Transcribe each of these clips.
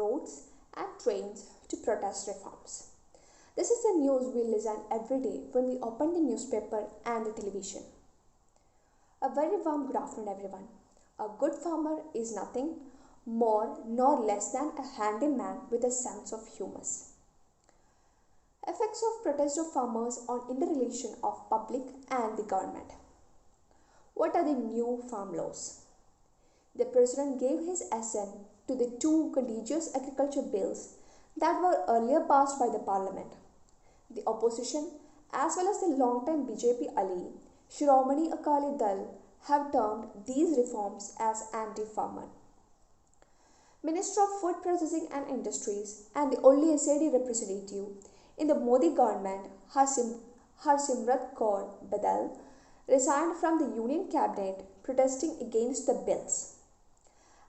roads and trains to protest reforms. This is the news we listen every day when we open the newspaper and the television. A very warm good afternoon, everyone. A good farmer is nothing more nor less than a handyman with a sense of humor. Effects of protest of farmers on interrelation of public and the government. What are the new farm laws? The President gave his assent to the two contiguous agriculture bills that were earlier passed by the Parliament. The opposition, as well as the long-time BJP ally, Shiromani Akali Dal, have termed these reforms as anti-farmer. Minister of Food Processing and Industries and the only SAD representative in the Modi government, Harsimrat Kaur Badal, resigned from the Union Cabinet protesting against the bills,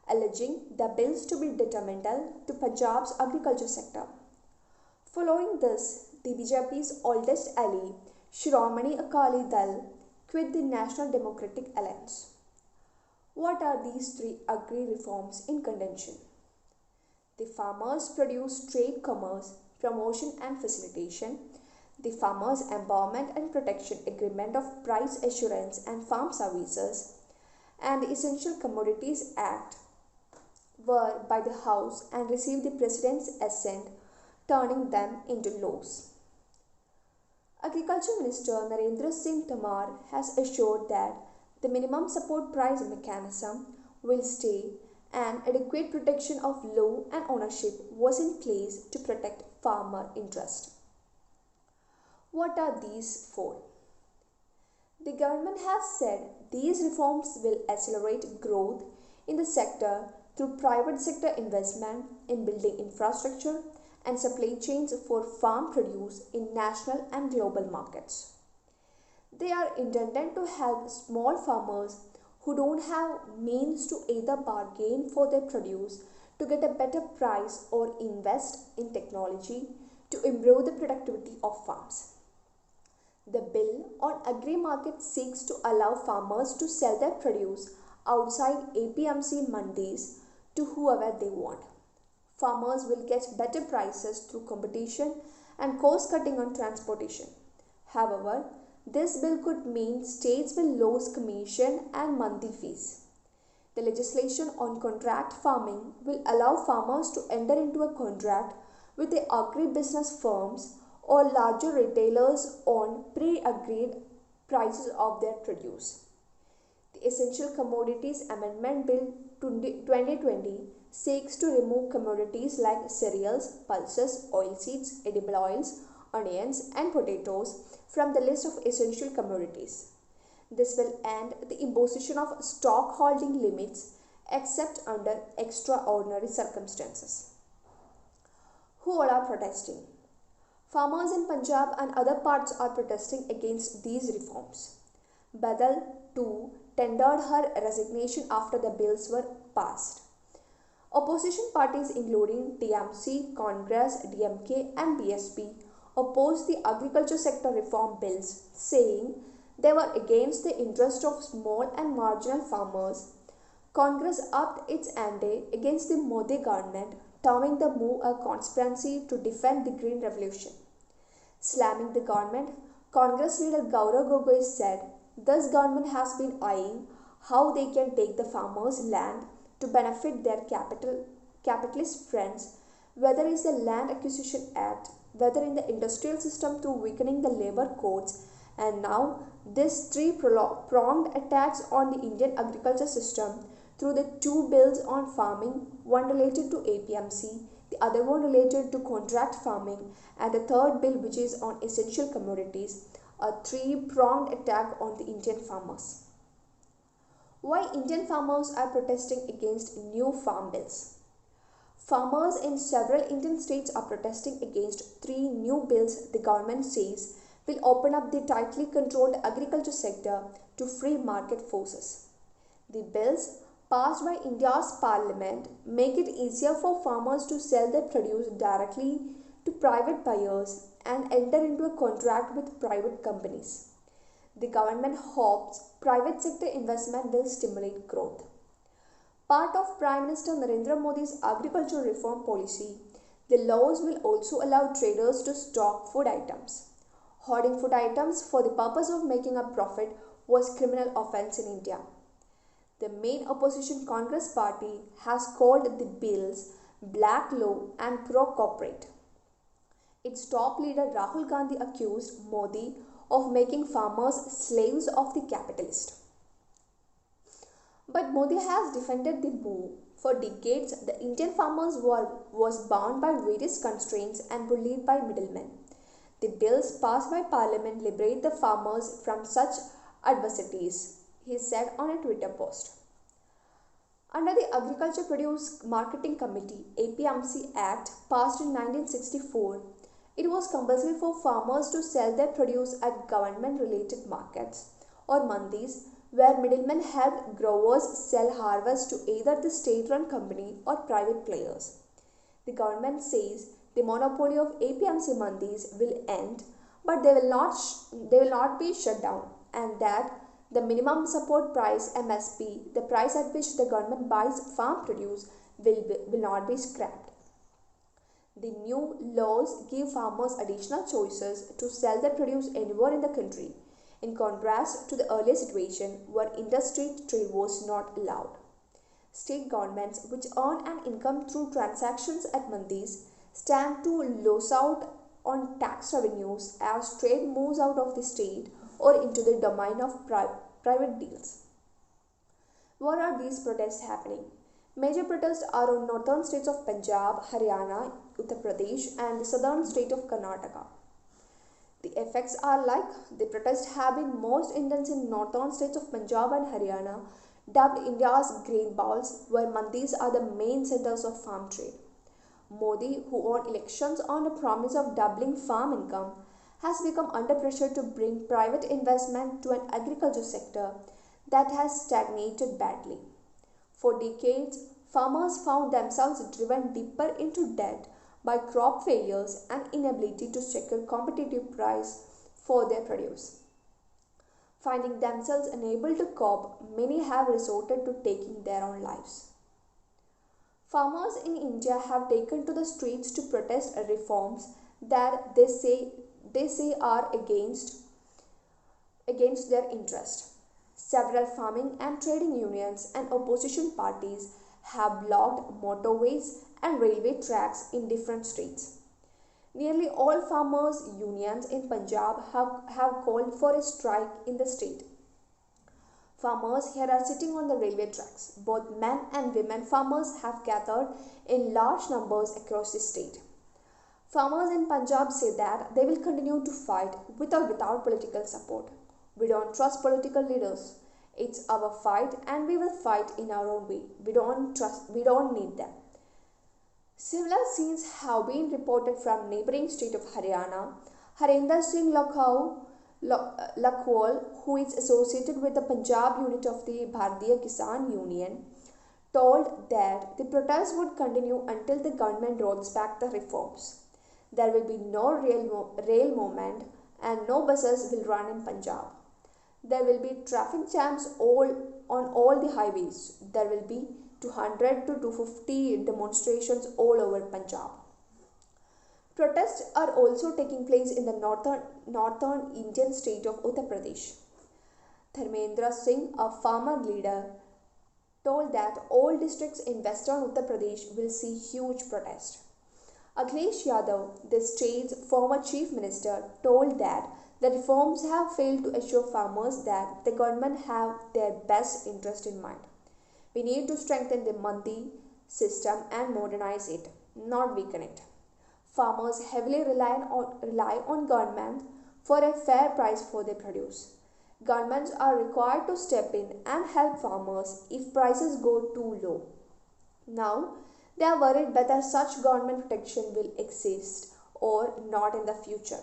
alleging the bills to be detrimental to Punjab's agriculture sector. Following this, the BJP's oldest ally, Shiromani Akali Dal, quit the National Democratic Alliance. What are these three agri reforms in contention? The Farmers Produce Trade Commerce Promotion and Facilitation, the Farmers Empowerment and Protection Agreement of Price Assurance and Farm Services, and the Essential Commodities Act were by the House and received the President's assent, turning them into laws. Agriculture Minister Narendra Singh Tomar has assured that the minimum support price mechanism will stay and adequate protection of law and ownership was in place to protect farmer interest. What are these for? The government has said these reforms will accelerate growth in the sector through private sector investment in building infrastructure and supply chains for farm produce in national and global markets. They are intended to help small farmers who don't have means to either bargain for their produce to get a better price or invest in technology to improve the productivity of farms. The bill on agri-market seeks to allow farmers to sell their produce outside APMC mandis to whoever they want. Farmers will get better prices through competition and cost cutting on transportation. However, this bill could mean states will lose commission and mandi fees. The legislation on contract farming will allow farmers to enter into a contract with the agri-business firms or larger retailers on pre-agreed prices of their produce. The Essential Commodities Amendment Bill 2020 seeks to remove commodities like cereals, pulses, oilseeds, edible oils, onions, and potatoes from the list of essential commodities. This will end the imposition of stock holding limits except under extraordinary circumstances. Who all are protesting? Farmers in Punjab and other parts are protesting against these reforms. Badal, too, tendered her resignation after the bills were passed. Opposition parties including TMC, Congress, DMK and BSP opposed the agriculture sector reform bills, saying they were against the interest of small and marginal farmers. Congress upped its ante against the Modi government, terming the move a conspiracy to defend the Green Revolution. Slamming the government, Congress leader Gaurav Gogoi said, "This government has been eyeing how they can take the farmers' land to benefit their capitalist friends, whether it's the Land Acquisition Act, whether in the industrial system through weakening the labor codes, and now this three-pronged attacks on the Indian agriculture system through the two bills on farming, one related to APMC, the other one related to contract farming, and the third bill which is on essential commodities, a three-pronged attack on the Indian farmers. Why Indian farmers are protesting against new farm bills? Farmers in several Indian states are protesting against three new bills the government says will open up the tightly controlled agriculture sector to free market forces. The bills passed by India's parliament make it easier for farmers to sell their produce directly to private buyers and enter into a contract with private companies. The government hopes private sector investment will stimulate growth. Part of Prime Minister Narendra Modi's agricultural reform policy, the laws will also allow traders to stock food items. Hoarding food items for the purpose of making a profit was criminal offence in India. The main opposition Congress party has called the bills black law and pro-corporate. Its top leader Rahul Gandhi accused Modi of making farmers slaves of the capitalist. But Modi has defended the move. For decades, the Indian farmers was bound by various constraints and bullied by middlemen. The bills passed by Parliament liberate the farmers from such adversities, he said on a Twitter post. Under the Agriculture Produce Marketing Committee APMC Act passed in 1964, it was compulsory for farmers to sell their produce at government-related markets or mandis, where middlemen helped growers sell harvest to either the state-run company or private players. The government says the monopoly of APMC mandis will end, but they will not be shut down, and that the minimum support price MSP, the price at which the government buys farm produce, will not be scrapped. The new laws give farmers additional choices to sell their produce anywhere in the country, in contrast to the earlier situation where interstate trade was not allowed. State governments, which earn an income through transactions at mandis, stand to lose out on tax revenues as trade moves out of the state or into the domain of private deals. Where are these protests happening? Major protests are on northern states of Punjab, Haryana, Uttar Pradesh and the southern state of Karnataka. The effects are like the protests have been most intense in northern states of Punjab and Haryana, dubbed India's grain bowls, where mandis are the main centers of farm trade. Modi, who won elections on a promise of doubling farm income, has become under pressure to bring private investment to an agriculture sector that has stagnated badly. For decades, farmers found themselves driven deeper into debt by crop failures and inability to secure competitive price for their produce. Finding themselves unable to cope, many have resorted to taking their own lives. Farmers in India have taken to the streets to protest reforms that they say are against their interest. Several farming and trading unions and opposition parties have blocked motorways and railway tracks in different states. Nearly all farmers' unions in Punjab have called for a strike in the state. Farmers here are sitting on the railway tracks. Both men and women farmers have gathered in large numbers across the state. Farmers in Punjab say that they will continue to fight with or without political support. We don't trust political leaders. It's our fight and we will fight in our own way. We don't need them. Similar scenes have been reported from neighbouring state of Haryana. Harinder Singh Lakhwal, who is associated with the Punjab unit of the Bharatiya Kisan Union, told that the protest would continue until the government rolls back the reforms. There will be no rail movement and no buses will run in Punjab. There will be traffic jams on all the highways. There will be 200 to 250 demonstrations all over Punjab. Protests are also taking place in the northern Indian state of Uttar Pradesh. Dharmendra Singh, a farmer leader, told that all districts in western Uttar Pradesh will see huge protest. Akhilesh Yadav, the state's former chief minister, told that the reforms have failed to assure farmers that the government have their best interest in mind. We need to strengthen the mandi system and modernize it, not weaken it. Farmers heavily rely on government for a fair price for their produce. Governments are required to step in and help farmers if prices go too low. Now, they are worried whether such government protection will exist or not in the future.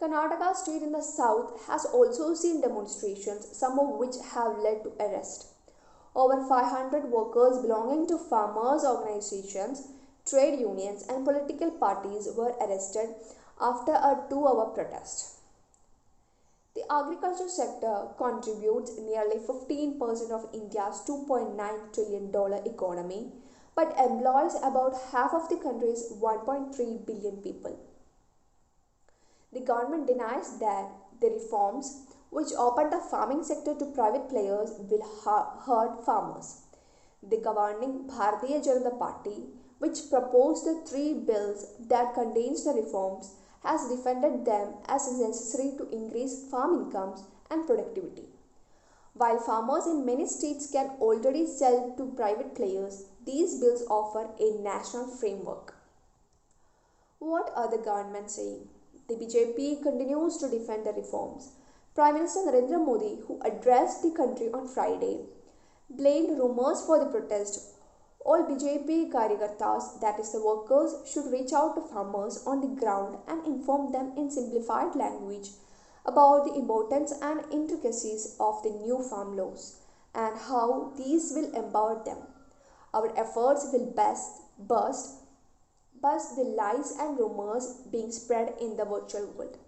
Karnataka state in the south has also seen demonstrations, some of which have led to arrest. Over 500 workers belonging to farmers' organizations, trade unions and political parties were arrested after a 2-hour protest. The agriculture sector contributes nearly 15% of India's $2.9 trillion economy but employs about half of the country's 1.3 billion people. The government denies that the reforms, which open the farming sector to private players, will hurt farmers. The governing Bharatiya Janata Party, which proposed the three bills that contains the reforms, has defended them as necessary to increase farm incomes and productivity. While farmers in many states can already sell to private players, these bills offer a national framework. What are the government saying? The BJP continues to defend the reforms. Prime Minister Narendra Modi, who addressed the country on Friday, blamed rumors for the protest. All BJP Karyakartas, that is the workers, should reach out to farmers on the ground and inform them in simplified language about the importance and intricacies of the new farm laws and how these will empower them. Our efforts will bust the lies and rumors being spread in the virtual world.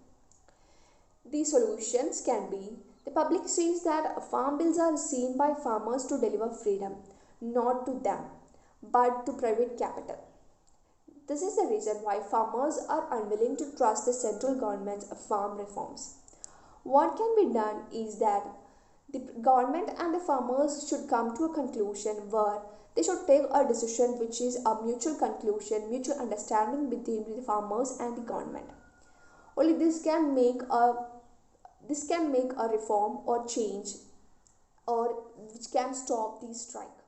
The solutions can be: the public says that farm bills are seen by farmers to deliver freedom, not to them, but to private capital. This is the reason why farmers are unwilling to trust the central government's farm reforms. What can be done is that the government and the farmers should come to a conclusion where they should take a decision which is a mutual conclusion, mutual understanding between the farmers and the government. Only this can make a reform or change or which can stop the strike.